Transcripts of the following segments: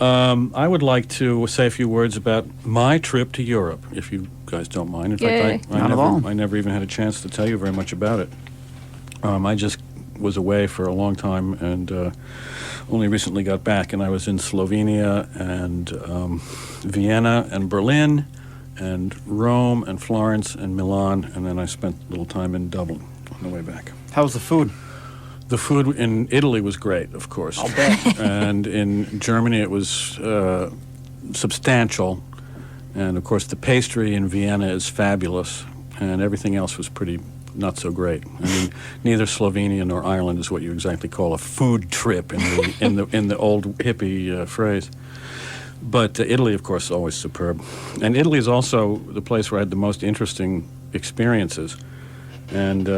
I would like to say a few words about my trip to Europe, if you guys don't mind. In fact, I never even had a chance to tell you very much about it. I just was away for a long time and only recently got back, and I was in Slovenia and Vienna and Berlin and Rome and Florence and Milan, and then I spent a little time in Dublin on the way back. How was the food? The food in Italy was great, of course. I'll bet. And in Germany it was substantial. And, of course, the pastry in Vienna is fabulous. And everything else was pretty not so great. I mean, neither Slovenia nor Ireland is what you exactly call a food trip in the old hippie phrase. But Italy, of course, is always superb. And Italy is also the place where I had the most interesting experiences. And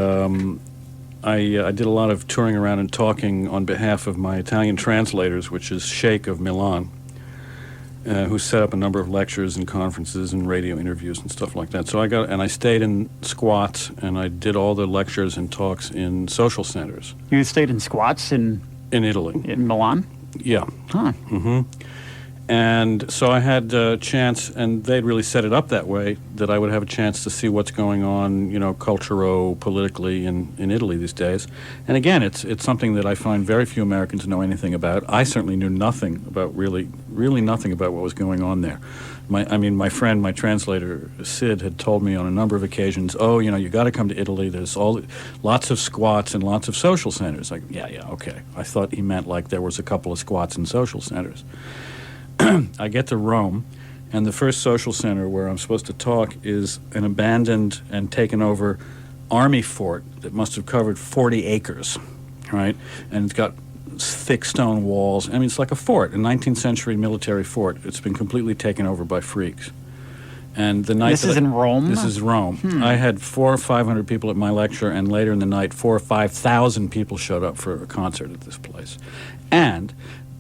I did a lot of touring around and talking on behalf of my Italian translators, which is Sheikh of Milan, who set up a number of lectures and conferences and radio interviews and stuff like that. So I stayed in squats, and I did all the lectures and talks in social centers. You stayed in squats in Italy. In Milan? Yeah. Huh. Mm-hmm. And so I had a chance, and they'd really set it up that way, that I would have a chance to see what's going on, culturo-politically in Italy these days. And again, it's something that I find very few Americans know anything about. I certainly knew nothing about, really nothing about what was going on there. My friend, my translator, Sid, had told me on a number of occasions, you got to come to Italy. There's lots of squats and lots of social centers. Like, yeah, okay. I thought he meant like there was a couple of squats and social centers. I get to Rome, and the first social center where I'm supposed to talk is an abandoned and taken over army fort that must have covered 40 acres, right? And it's got thick stone walls. I mean, it's like a fort, a 19th century military fort. It's been completely taken over by freaks. And the night This is in Rome? This is Rome. I had 400 or 500 people at my lecture, and later in the night, 4,000 or 5,000 people showed up for a concert at this place. And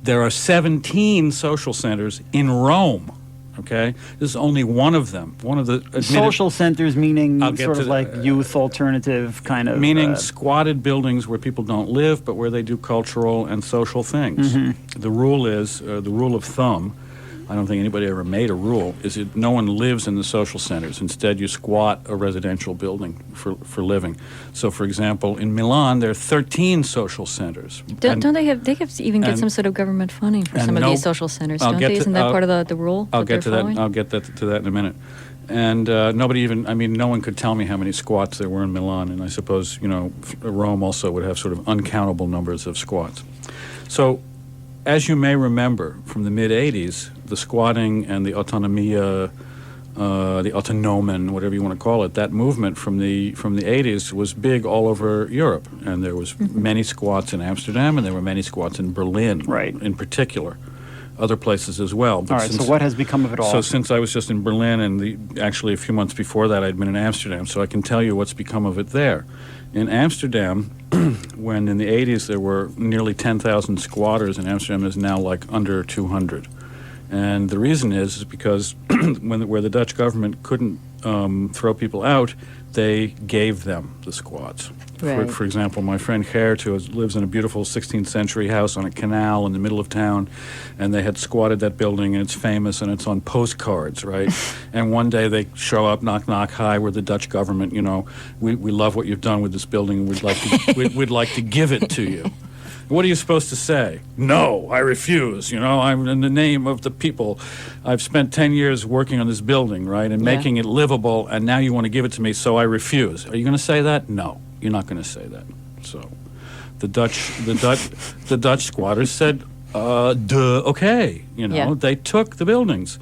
there are 17 social centers in Rome, okay? This is only one of them. One of the social centers meaning sort of like youth alternative kind of... Meaning squatted buildings where people don't live, but where they do cultural and social things. Mm-hmm. The rule is, the rule of thumb, I don't think anybody ever made a rule, is that no one lives in the social centers. Instead, you squat a residential building for living. So, for example, in Milan, there are 13 social centers. Don't they have even get some sort of government funding for some of these social centers, don't they? Isn't that part of the rule? I'll get to that in a minute. And no one could tell me how many squats there were in Milan, and I suppose, Rome also would have sort of uncountable numbers of squats. So, as you may remember from the mid-'80s, the squatting and the autonomia, the autonomen, whatever you want to call it, that movement from the 80s was big all over Europe. And there was many squats in Amsterdam, and there were many squats in Berlin, right, in particular. Other places as well. But so what has become of it all? So since I was just in Berlin, and actually a few months before that I'd been in Amsterdam, so I can tell you what's become of it there. In Amsterdam, when in the 80s there were nearly 10,000 squatters, in Amsterdam is now like under 200. And the reason is because where the Dutch government couldn't throw people out, they gave them the squats. Right. For example, my friend Geert, who lives in a beautiful 16th century house on a canal in the middle of town, and they had squatted that building, and it's famous, and it's on postcards, right? And one day they show up, knock, knock, hi, we're the Dutch government, we love what you've done with this building, and we'd like to give it to you. What are you supposed to say? No, I refuse. I'm in the name of the people. I've spent 10 years working on this building, right, and making it livable, and now you want to give it to me, so I refuse. Are you going to say that? No, you're not going to say that. So the Dutch squatters said, okay. They took the buildings.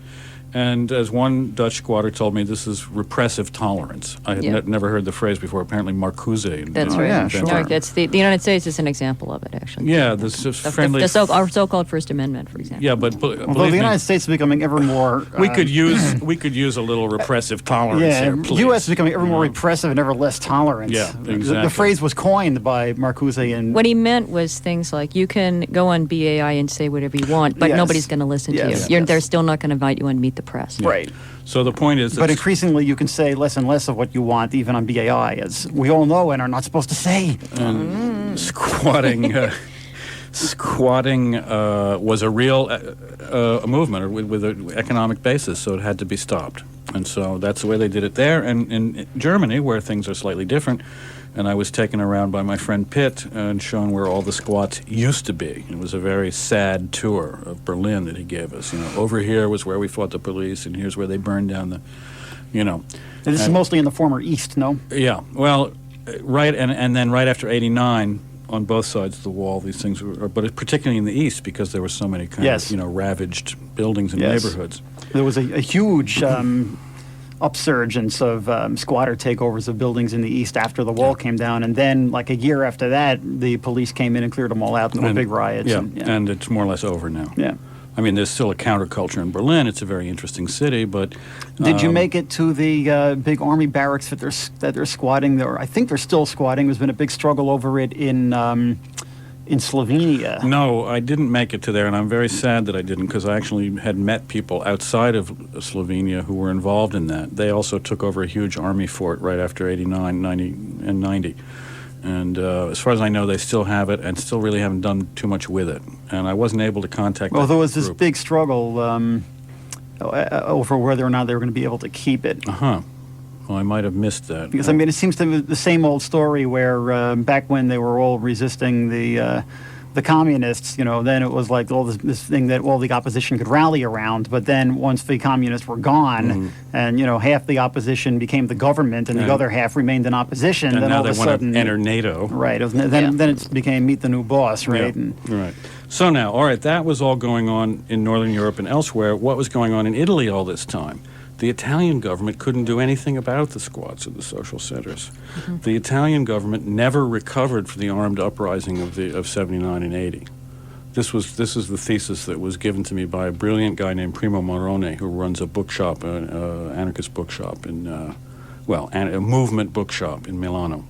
And as one Dutch squatter told me, this is repressive tolerance. I had never heard the phrase before. Apparently Marcuse. That's right. Yeah, sure. No, that's the United States is an example of it, actually. Yeah, this is friendly. Our so-called First Amendment, for example. Yeah, but although the United States is becoming ever more... we could use a little repressive tolerance here, please. The U.S. is becoming ever more repressive and ever less tolerant. Yeah, exactly. The phrase was coined by Marcuse and... What he meant was things like, you can go on BAI and say whatever you want, but nobody's going to listen to you. They're still not going to invite you on Meet the Press. Right. So the point is... But increasingly you can say less and less of what you want, even on BAI, as we all know and are not supposed to say. Squatting... squatting was a real a movement with an economic basis, so it had to be stopped. And so that's the way they did it there. And in Germany, where things are slightly different, and I was taken around by my friend Pitt and shown where all the squats used to be. It was a very sad tour of Berlin that he gave us. Over here was where we fought the police, and here's where they burned down the, And this is mostly in the former East, no? Yeah. Well, right, and then right after '89, on both sides of the wall, these things were, but particularly in the East, because there were so many kind of, ravaged buildings and neighborhoods. There was a huge upsurgence of squatter takeovers of buildings in the East after the wall came down, and then, like a year after that, the police came in and cleared them all out, and there were big riots. And it's more or less over now. Yeah. I mean, there's still a counterculture in Berlin. It's a very interesting city, but... Did you make it to the big army barracks that they're squatting there? I think they're still squatting. There's been a big struggle over it in Slovenia. No, I didn't make it to there, and I'm very sad that I didn't, because I actually had met people outside of Slovenia who were involved in that. They also took over a huge army fort right after '89, '90, and '90. And as far as I know, they still have it and still really haven't done too much with it. And I wasn't able to contact Well, there was group. this big struggle over whether or not they were going to be able to keep it. Uh-huh. Well, I might have missed that. Because, I mean, it seems to be the same old story where back when they were all resisting the communists, then it was like all this thing that all the opposition could rally around. But then once the communists were gone, and half the opposition became the government, and the other half remained in opposition, and then now all they of a want sudden to enter NATO. Right. Then it became meet the new boss, right? Yeah. Right. So now, all right, that was all going on in Northern Europe and elsewhere. What was going on in Italy all this time? The Italian government couldn't do anything about the squats of the social centers. The Italian government never recovered from the armed uprising of '79 and '80. This is the thesis that was given to me by a brilliant guy named Primo Morone, who runs a bookshop, anarchist bookshop a movement bookshop in Milano,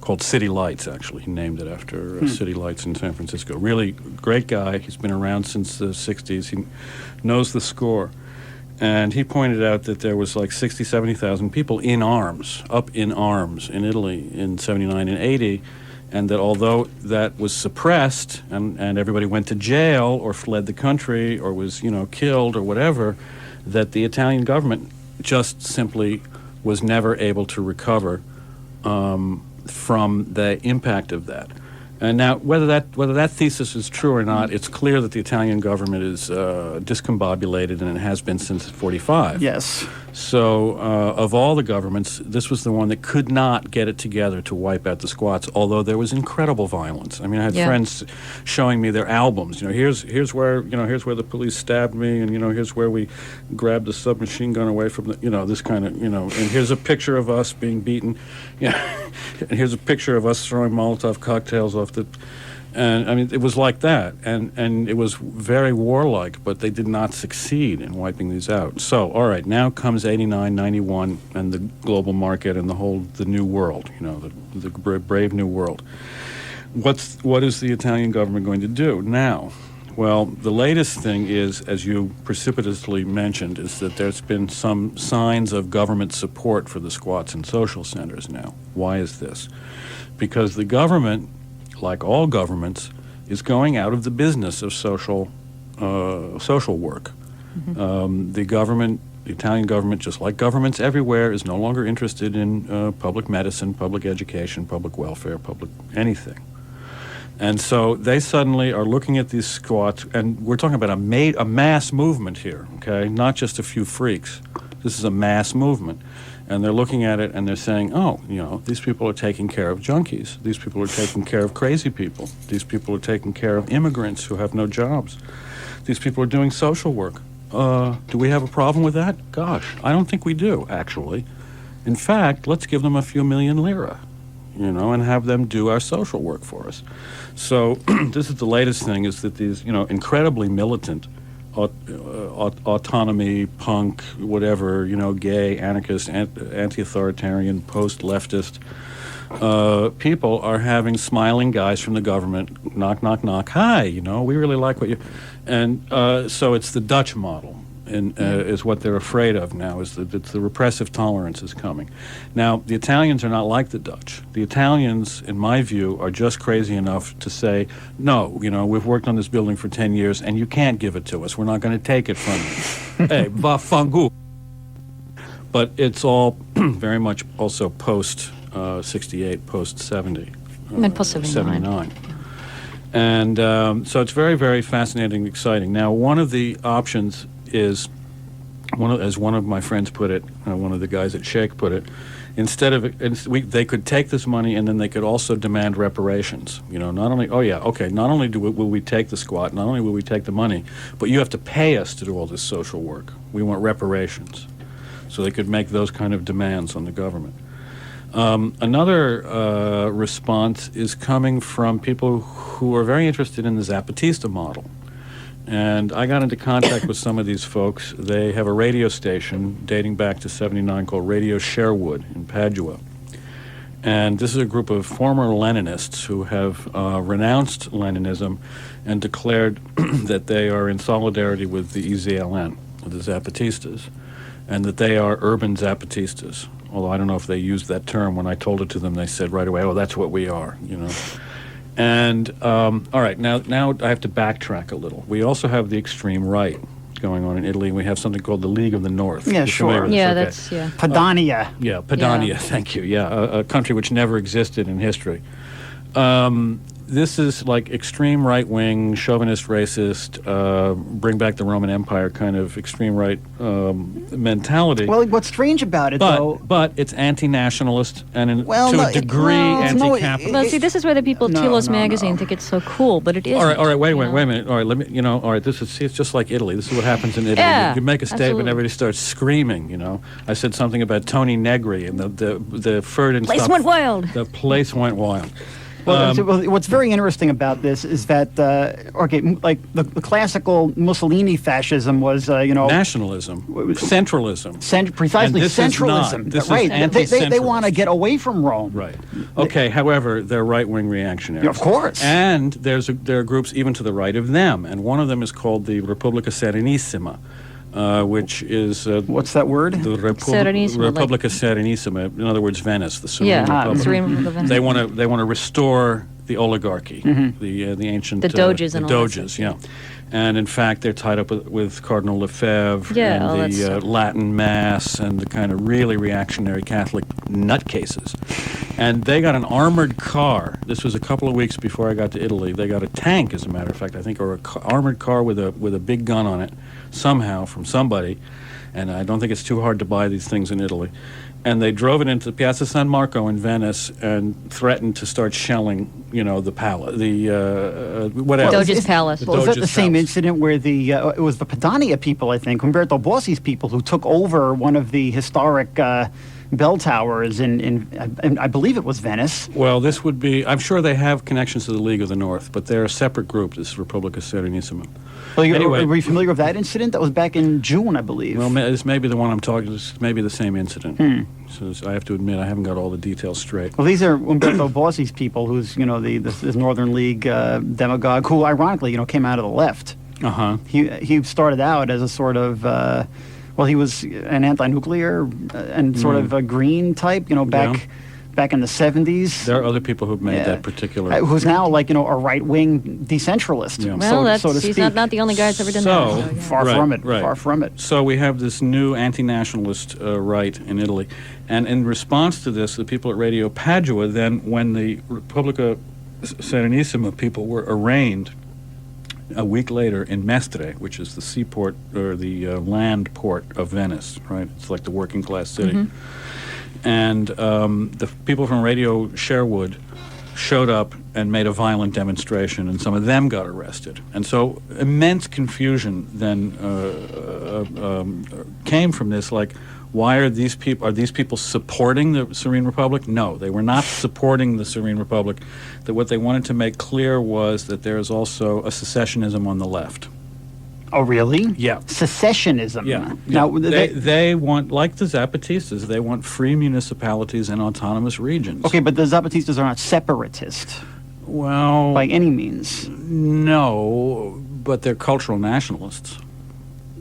called City Lights. Actually, he named it after City Lights in San Francisco. Really great guy. He's been around since the '60s. He knows the score. And he pointed out that there was like 60,000, 70,000 people up in arms in Italy in '79 and '80, and that although that was suppressed and everybody went to jail or fled the country or was, killed or whatever, that the Italian government just simply was never able to recover from the impact of that. And now, whether that thesis is true or not, it's clear that the Italian government is discombobulated, and it has been since '45. Yes. So, of all the governments, this was the one that could not get it together to wipe out the squats, although there was incredible violence. I mean, I had friends showing me their albums. Here's where the police stabbed me, and here's where we grabbed the submachine gun away from the, this kind of, and here's a picture of us being beaten, and here's a picture of us throwing Molotov cocktails off the. And I mean, it was like that, and it was very warlike, but they did not succeed in wiping these out. So, all right, now comes '89, '91, and the global market and the new world, the brave new world. What is the Italian government going to do now? Well, the latest thing is, as you precipitously mentioned, is that there's been some signs of government support for the squats and social centers now. Why is this? Because the government, like all governments, is going out of the business of social work. The Italian government, just like governments everywhere, is no longer interested in public medicine, public education, public welfare, public anything. And so they suddenly are looking at these squats, and we're talking about a mass movement here, okay? Not just a few freaks. This is a mass movement. And they're looking at it and they're saying, these people are taking care of junkies. These people are taking care of crazy people. These people are taking care of immigrants who have no jobs. These people are doing social work. Do we have a problem with that? Gosh, I don't think we do, actually. In fact, let's give them a few million lira, and have them do our social work for us. So this is the latest thing, is that these, incredibly militant autonomy, punk, whatever, gay, anarchist, anti-authoritarian, post-leftist people are having smiling guys from the government, knock, knock, knock, hi, we really like what you... And so it's the Dutch model. is what they're afraid of now, is that the repressive tolerance is coming. Now, the Italians are not like the Dutch. The Italians, in my view, are just crazy enough to say, no, we've worked on this building for 10 years, and you can't give it to us. We're not going to take it from you. Hey, vaffanculo. But it's all very much also post-68, post-70. And post-79. And so it's very, very fascinating and exciting. Now, one of the options is, as one of my friends put it, one of the guys at Shake put it, they could take this money and then they could also demand reparations. Not only, not only will we take the squat, not only will we take the money, but you have to pay us to do all this social work. We want reparations. So they could make those kind of demands on the government. Another response is coming from people who are very interested in the Zapatista model. And I got into contact with some of these folks. They have a radio station dating back to '79 called Radio Sherwood in Padua. And this is a group of former Leninists who have renounced Leninism and declared that they are in solidarity with the EZLN, with the Zapatistas, and that they are urban Zapatistas. Although I don't know if they used that term. When I told it to them, they said right away, oh, that's what we are, And, all right, now I have to backtrack a little. We also have the extreme right going on in Italy. We have something called the League of the North. Yeah, sure. Yeah, okay. that's, yeah. Padania. Padania, thank you. Yeah, a country which never existed in history. This is like extreme right-wing, chauvinist, racist, bring back the Roman Empire kind of extreme right mentality. Well, what's strange about it, though... But it's anti-nationalist and to a degree anti-capitalist. Well, see, this is where the people at Telos magazine think it's so cool, but it isn't. All right, wait a minute. All right, let me, all right, it's just like Italy. This is what happens in Italy. Yeah, you make a statement, absolutely. everybody starts screaming, I said something about Tony Negri, and the Ferdinand... Place went wild. The place went wild. Well, what's very interesting about this is that, like the classical Mussolini fascism was, nationalism, centralism. Precisely, centralism. Right. They want to get away from Rome. Right. Okay, however, they're right-wing reactionaries. Of course. And there are groups even to the right of them, and one of them is called the Repubblica Serenissima. Which is... what's that word? The Serenissima, Repubblica Serenissima, in other words, Venice, the Serene Republic. The Serene Republic of Venice. They want to restore the oligarchy, the ancient... The Doges and the all Doges, yeah. And in fact, they're tied up with Cardinal Lefebvre and the Latin Mass and the kind of really reactionary Catholic nutcases. And they got an armored car. This was a couple of weeks before I got to Italy. They got a tank, as a matter of fact, I think, or an armored car with a big gun on it, somehow, from somebody. And I don't think it's too hard to buy these things in Italy. And they drove it into Piazza San Marco in Venice and threatened to start shelling, the palace, whatever. Doge's Palace. Was that the same incident where it was the Padania people, I think, Umberto Bossi's people, who took over one of the historic bell towers in I believe it was Venice? Well, this would be, I'm sure they have connections to the League of the North, but they're a separate group, this Repubblica Serenissima. Well, anyway, are you familiar with that incident? That was back in June, I believe. Well, this may be the one I'm talking. This may be the same incident. So I have to admit, I haven't got all the details straight. Well, these are Umberto Bossi's people, who's this Northern League demagogue, who ironically came out of the left. He started out as a sort of he was an anti-nuclear and sort of a green type, back in the 70s. There are other people who've made that particular... who's now a right-wing decentralist. Yeah. Well, so to he's speak. not the only guy that's ever done that. Far from it. So we have this new anti-nationalist right in Italy. And in response to this, the people at Radio Padua, then when the Repubblica Serenissima people were arraigned a week later in Mestre, which is the seaport or the land port of Venice, right? It's like the working class city. And the people from Radio Sherwood showed up and made a violent demonstration, and some of them got arrested. And so immense confusion then came from this, like, why are these people supporting the Serene Republic? No, they were not supporting the Serene Republic. That what they wanted to make clear was that there is also a secessionism on the left. Oh, really? Yeah. Secessionism. Yeah. Now, they want, like the Zapatistas, they want free municipalities and autonomous regions. Okay, but the Zapatistas are not separatist. Well... By any means. No, but they're cultural nationalists.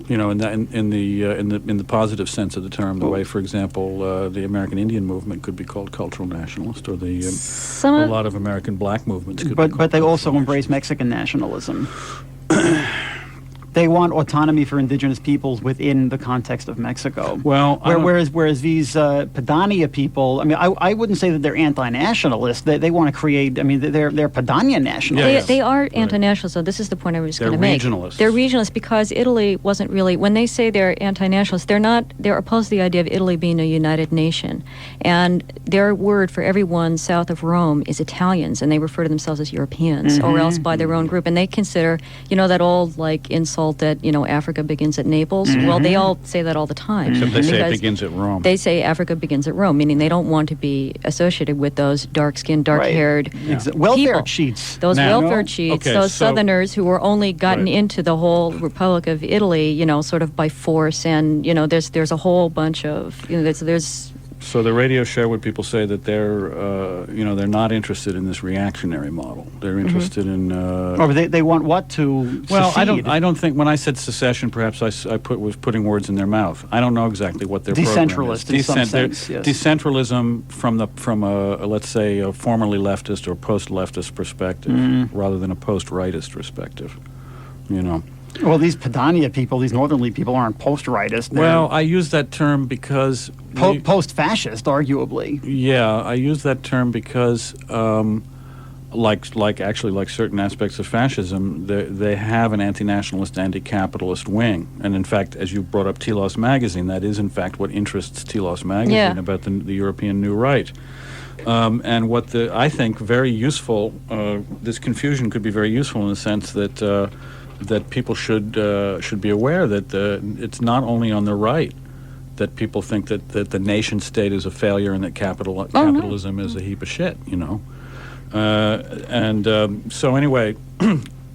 in the positive sense of the term, the way, for example, the American Indian movement could be called cultural nationalist, or a lot of American black movements could be called But they also cultural embrace Mexican nationalism. They want autonomy for indigenous peoples within the context of Mexico. Well, whereas these Padania people, I mean, I wouldn't say that they're anti-nationalist. They want to create. I mean, they're Padania nationalists. They are anti-nationalist. So this is the point I was going to make. Regionalists. They're regionalists because Italy wasn't really. When they say they're anti-nationalists, they're not. They're opposed to the idea of Italy being a united nation, and their word for everyone south of Rome is Italians, and they refer to themselves as Europeans, or else by their own group, and they consider, that old insult that Africa begins at Naples. Well, they all say that all the time. Except they say it begins at Rome. They say Africa begins at Rome, meaning they don't want to be associated with those dark-skinned, dark-haired welfare cheats. Those welfare cheats, those Southerners who were only gotten into the whole Republic of Italy, sort of by force, and there's a whole bunch of there's. So the radio show would people say that they're not interested in this reactionary model. They're interested in. But they want what to? Well, secede? I don't think when I said secession, perhaps I was putting words in their mouth. I don't know exactly what their decentralist program is. in some sense. Yes. Decentralism from a let's say a formerly leftist or post-leftist perspective, rather than a post-rightist perspective. Well, these Padania people, these northerly people, aren't post-rightist. Well, I use that term because post-fascist, arguably. Yeah, I use that term because, like certain aspects of fascism, they have an anti-nationalist, anti-capitalist wing. And in fact, as you brought up Telos magazine, that is in fact what interests Telos magazine about the European New Right. And what I think very useful, this confusion could be very useful in the sense that people should be aware that it's not only on the right that people think that the nation state is a failure and that capitalism is a heap of shit, so anyway,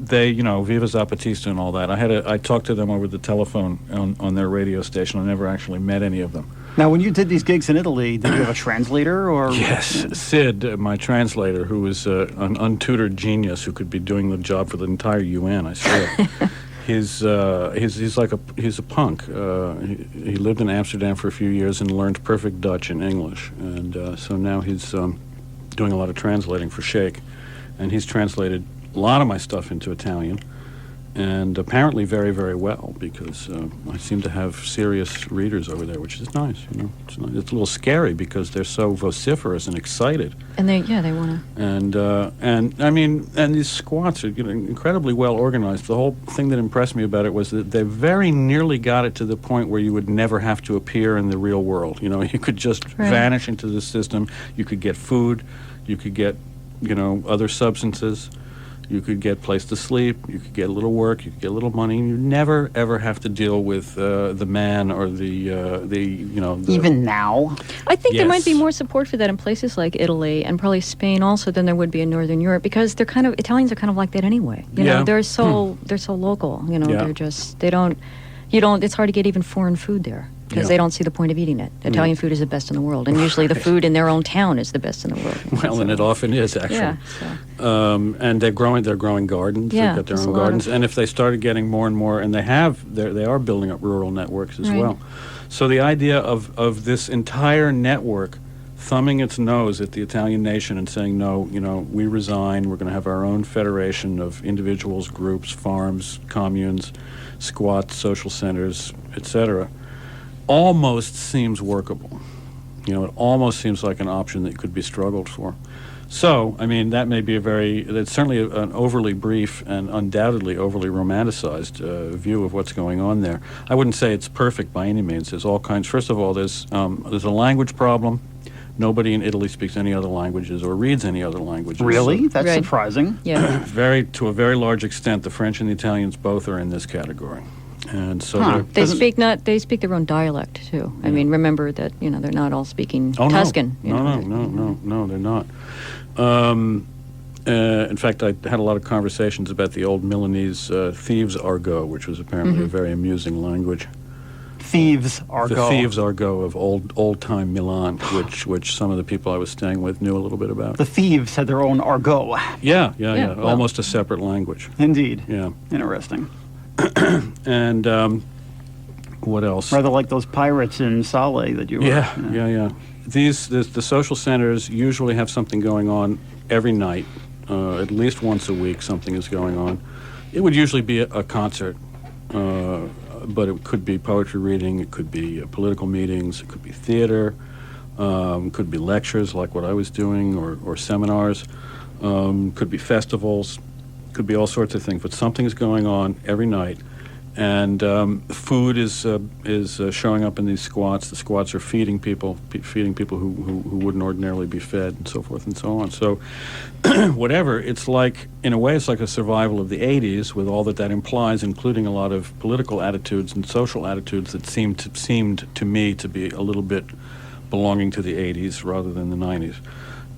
they, Viva Zapatista and all that. I talked to them over the telephone on their radio station. I never actually met any of them. Now, when you did these gigs in Italy, did you have a translator? Or yes, Sid, my translator, who is an untutored genius who could be doing the job for the entire UN, I swear. He's a punk. He lived in Amsterdam for a few years and learned perfect Dutch and English, and so now he's doing a lot of translating for Sheikh, and he's translated a lot of my stuff into Italian. And apparently very, very well, because I seem to have serious readers over there, which is nice. It's a little scary because they're so vociferous and excited. And they want to. And these squats are incredibly well organized. The whole thing that impressed me about it was that they very nearly got it to the point where you would never have to appear in the real world. You could just vanish into the system. You could get food. You could get, other substances. You could get a place to sleep. You could get a little work. You could get a little money. You never ever have to deal with the man or the. Even now, I think there might be more support for that in places like Italy and probably Spain also than there would be in Northern Europe, because Italians are kind of like that anyway. They're so local. It's hard to get even foreign food there, because they don't see the point of eating it. Italian food is the best in the world, and usually the food in their own town is the best in the world. Well, and it often is, actually. Yeah. And they're growing gardens. Yeah, they've got their own gardens. And if they started getting more and more, and they are building up rural networks as well. So the idea of this entire network thumbing its nose at the Italian nation and saying, no, we resign, we're going to have our own federation of individuals, groups, farms, communes, squats, social centers, etc., almost seems workable. It almost seems like an option that could be struggled for. So, that may be it's certainly an overly brief and undoubtedly overly romanticized view of what's going on there. I wouldn't say it's perfect by any means. There's all kinds. First of all, there's a language problem. Nobody in Italy speaks any other languages or reads any other languages. Really? That's surprising. Yeah. To a very large extent, the French and the Italians both are in this categary. And so they speak their own dialect too. I mean, remember that they're not all speaking Tuscan. No, they're not. In fact, I had a lot of conversations about the old Milanese thieves' argot, which was apparently a very amusing language. Thieves' argot. The thieves' argot of old-time Milan, which some of the people I was staying with knew a little bit about. The thieves had their own argot. Yeah. Almost a separate language. Indeed. Yeah. Interesting. And What else? Rather like those pirates in Saleh that you were. Yeah. The social centers usually have something going on every night, at least once a week. Something is going on. It would usually be a concert, but it could be poetry reading. It could be political meetings. It could be theater. Could be lectures like what I was doing, or seminars. Could be festivals. Could be all sorts of things. But something's going on every night. And food is showing up in these squats. The squats are feeding people who wouldn't ordinarily be fed, and so forth and so on. So, whatever, it's like, in a way, it's like a survival of the 80s with all that implies, including a lot of political attitudes and social attitudes that seemed to me to be a little bit belonging to the 80s rather than the 90s.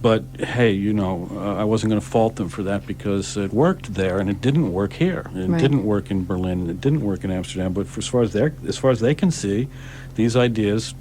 But hey, I wasn't going to fault them for that because it worked there and it didn't work here. It Right. didn't work in Berlin and it didn't work in Amsterdam. But as far as they can see, these ideas,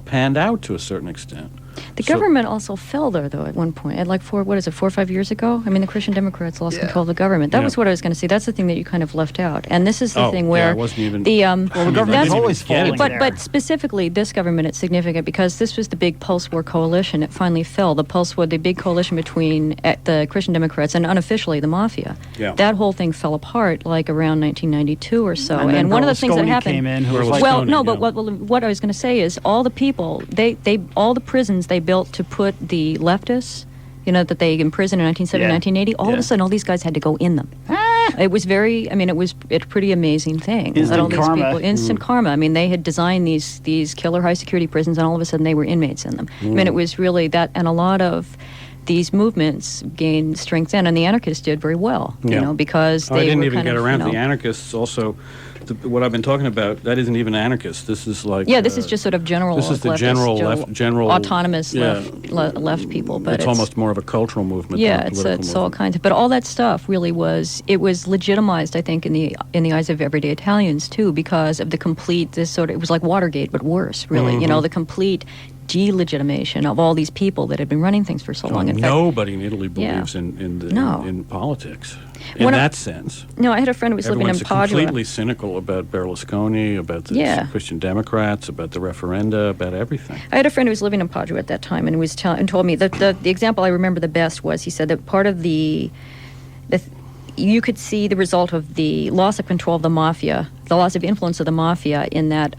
panned out to a certain extent. The government also fell there, though, at one point. At like 4 or 5 years ago? I mean, the Christian Democrats lost control of the government. That was what I was going to say. That's the thing that you kind of left out. And this is the thing where I wasn't even. the Well, the government's always falling there. but specifically this government, it's significant because this was the big post-war coalition. It finally fell. The big coalition between the Christian Democrats and unofficially the mafia. Yeah. That whole thing fell apart like around 1992 or so. And then one of the things that Berlusconi happened came in, who was Berlusconi, like, what I was going to say is all the people, all the prisons they built to put the leftists, that they imprisoned in 1970, Yeah. 1980, all of a sudden all these guys had to go in them. It was it's a pretty amazing thing. Instant that all these karma. people, instant karma. I mean, they had designed these killer high security prisons and all of a sudden they were inmates in them. I mean, it was really that, and a lot of these movements gained strength then, and the anarchists did very well, because they I didn't were even kind get of, around to the anarchists also. What I've been talking about, that isn't even anarchist. This is like... Yeah, this is just sort of general This is the leftist, general autonomous left people. But it's almost more of a cultural movement. Yeah, than a it's political all movement. kinds of. But all that stuff really was legitimized, I think, in the eyes of everyday Italians too, because of the complete it was like Watergate but worse, really. The complete delegitimation of all these people that had been running things for so long. In fact, Nobody in Italy believes in politics in that sense. No, I had a friend who was living in Everyone's Padua. completely cynical about Berlusconi, about the Christian Democrats, about the referenda, about everything. I had a friend who was living in Padua at that time, and was and told me that the example I remember the best was, he said that part of you could see the result of the loss of control of the mafia, the loss of influence of the mafia, in that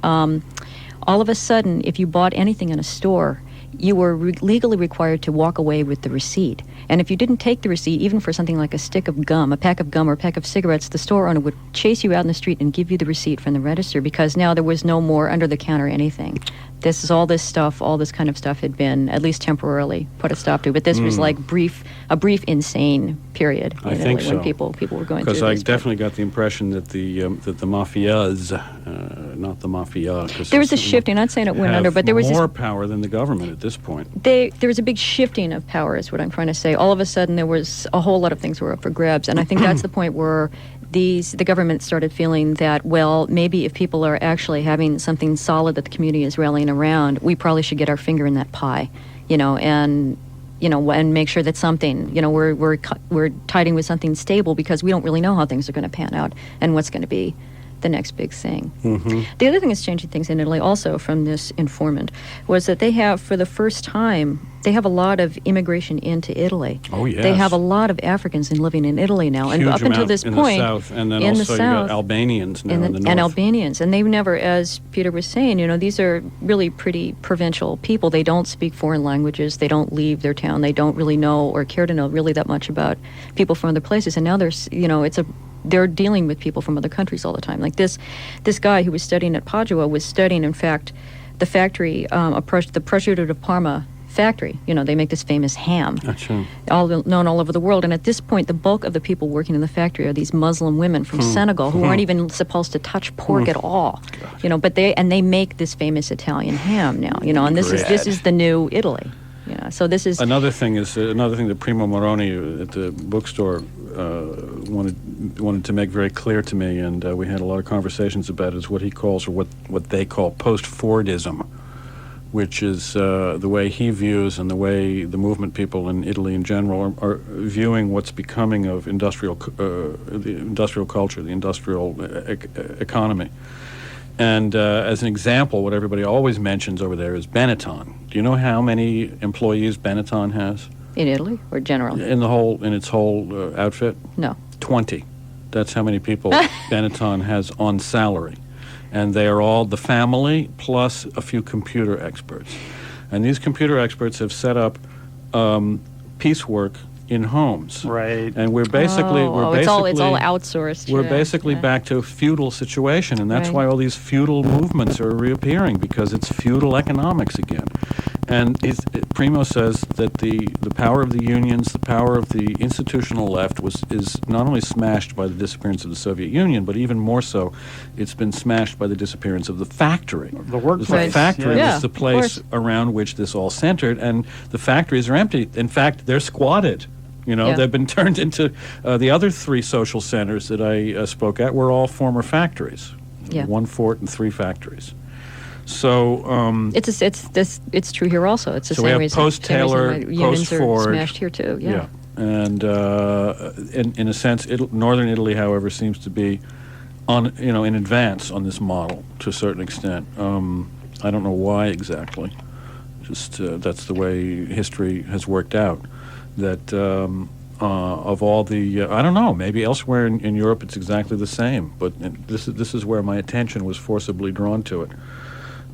all of a sudden, if you bought anything in a store, you were legally required to walk away with the receipt. And if you didn't take the receipt, even for something like a stick of gum, a pack of gum, or a pack of cigarettes, the store owner would chase you out in the street and give you the receipt from the register, because now there was no more under-the-counter anything. This kind of stuff had been, at least temporarily, put a stop to. But this was like a brief insane period. I think so. When people were going through Because I this. definitely got the impression that the mafias, not the mafia, There was a shifting. I'm not saying it went under, but there was more power than the government at this point. there was a big shifting of power, is what I'm trying to say. All of a sudden, there was a whole lot of things were up for grabs, and I think that's the point where the government started feeling that, well, maybe if people are actually having something solid that the community is rallying around, we probably should get our finger in that pie, and make sure that something, we're tiding with something stable, because we don't really know how things are going to pan out and what's going to be the next big thing. Mm-hmm. The other thing that's changing things in Italy also from this informant was that they have, for the first time, they have a lot of immigration into Italy. Oh, yes. They have a lot of Africans living in Italy now. Huge And up until amount this in point, the south, and then in also the you south, got Albanians now in the north. and Albanians. And they've never, as Peter was saying, these are really pretty provincial people. They don't speak foreign languages. They don't leave their town. They don't really know or care to know really that much about people from other places. And now they're dealing with people from other countries all the time. Like this guy who was studying at Padua was studying, in fact, the factory, the prosciutto di Parma factory. They make this famous ham, known all over the world. And at this point, the bulk of the people working in the factory are these Muslim women from Senegal who aren't even supposed to touch pork at all. But they make this famous Italian ham now. And this is the new Italy. So this is another thing that Primo Moroni at the bookstore wanted to make very clear to me, and we had a lot of conversations about, is what he calls, or what they call, post-Fordism. which is the way he views and the way the movement people in Italy in general are viewing what's becoming of the industrial culture, the industrial economy. And as an example, what everybody always mentions over there is Benetton. Do you know how many employees Benetton has? In Italy or generally? In its whole outfit? No. 20. That's how many people Benetton has on salary. And they are all the family plus a few computer experts. And these computer experts have set up piecework in homes. Right. And we're basically it's all outsourced. We're basically back to a feudal situation, and that's Right. why all these feudal movements are reappearing, because it's feudal economics again. And Primo says that the power of the unions, the power of the institutional left is not only smashed by the disappearance of the Soviet Union, but even more so, it's been smashed by the disappearance of the factory. The workplace. The factory Yeah, is the of place course. around which this all centered, and the factories are empty. In fact, they're squatted. You know, Yeah. they've been turned into the other three social centers that I spoke at were all former factories. Yeah. 1 fort and 3 factories. So It's true here also. It's the So we same have reason. post-Taylor, same reason that unions are post-Ford. smashed here too. Yeah. And in a sense, northern Italy, however, seems to be in advance on this model to a certain extent. I don't know why exactly. Just that's the way history has worked out. That of all the, I don't know, maybe elsewhere in Europe it's exactly the same, but this is where my attention was forcibly drawn to it.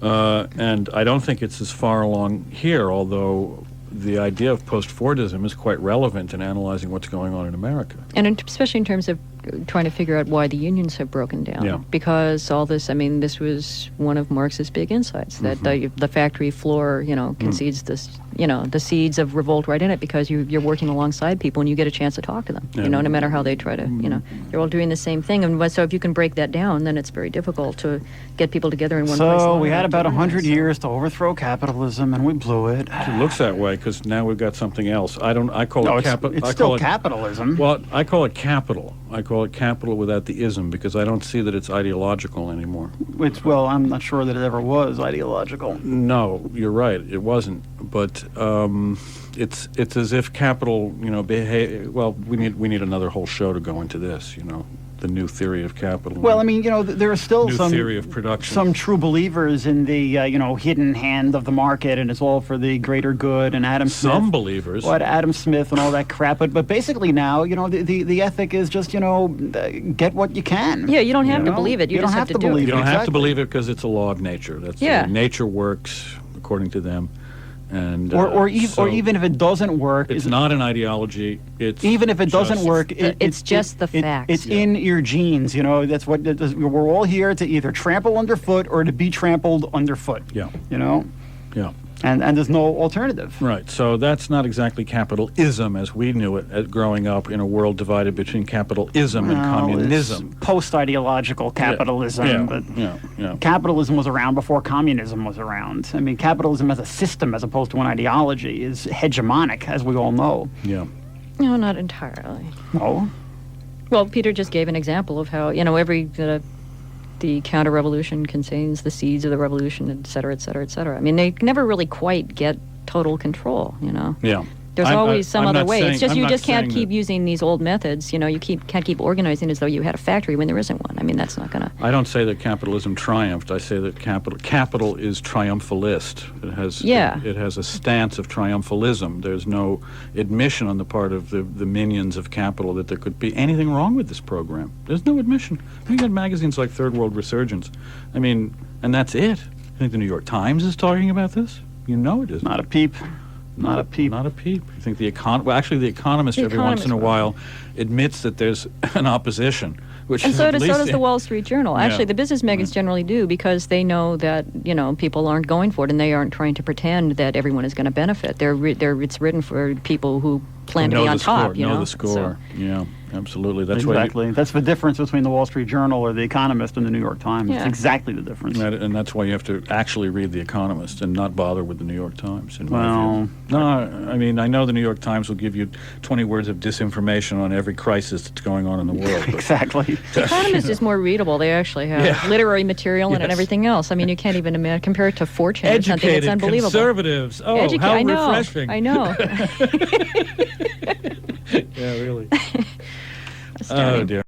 And I don't think it's as far along here, although the idea of post-Fordism is quite relevant in analyzing what's going on in America. And especially in terms of trying to figure out why the unions have broken down. Yeah. Because all this, this was one of Marx's big insights, that the factory floor, concedes this, the seeds of revolt right in it, because you're working alongside people and you get a chance to talk to them, Yeah. no matter how they try to, they're all doing the same thing. And so if you can break that down, then it's very difficult to get people together in one place. So long we had enough to about 100 organize. years to overthrow capitalism, and we blew it. It looks that way because now we've got something else. I call No, it it's, capital. it's still capitalism. Well, I call it capital. I call it capital without the ism, because I don't see that it's ideological anymore. I'm not sure that it ever was ideological. No, you're right. It wasn't. But it's as if capital, behave. Well, we need another whole show to go into this. The new theory of capital. Well, there are still new some theory of production. some true believers in the hidden hand of the market, and it's all for the greater good. And Adam Smith. Some believers. What Adam Smith and all that crap, but basically now, the ethic is just, get what you can. Yeah, you don't have to know? believe it. You don't just have have to to do it. believe You don't have to exactly. believe it because it's a law of nature. That's Yeah. nature works according to them, and Or so even if it doesn't work, it's not an ideology. It's even if it doesn't just- work, It's just the facts. It's in your genes. That's what we're all here to either trample underfoot or to be trampled underfoot. Yeah. Yeah. And there's no alternative. Right. So that's not exactly capitalism as we knew it growing up in a world divided between capitalism and communism. Post-ideological capitalism, Yeah. but Yeah. capitalism was around before communism was around. Capitalism as a system, as opposed to an ideology, is hegemonic, as we all know. Yeah. No, not entirely. No. Well, Peter just gave an example of how, the counter-revolution contains the seeds of the revolution, et cetera, et cetera, et cetera. They never really quite get total control, Yeah. There's always some I'm other not way. saying- It's just I'm you not just can't saying keep that- using these old methods. You can't keep organizing as though you had a factory when there isn't one. That's not going to... I don't say that capitalism triumphed. I say that capital is triumphalist. It has a stance of triumphalism. There's no admission on the part of the minions of capital that there could be anything wrong with this program. There's no admission. We got magazines like Third World Resurgence. And that's it. I think the New York Times is talking about this. It is. Not a peep. Not a peep. Not a peep. I think the Economist The every once in a Economist while admits that there's an opposition, which And is so at does least the Wall Street Journal. Yeah. Actually, the business magazines generally do, because they know that people aren't going for it, and they aren't trying to pretend that everyone is going to benefit. It's written for people who plan to be on top. Know the score. So, yeah, absolutely. That's Exactly. That's the difference between the Wall Street Journal or the Economist and the New York Times. It's Yeah. exactly the difference. and that's why you have to actually read The Economist and not bother with the New York Times. In my Well, view. No, I mean, I know the New York Times will give you 20 words of disinformation on every crisis that's going on in the world. But exactly. The Economist is more readable. They actually have literary material in it and Yes. everything else. I mean, you can't even imagine, compare it to Fortune or something. It's educated unbelievable. conservatives. Oh, how I know. refreshing. I know. Yeah, really. Astounding. Oh, dear.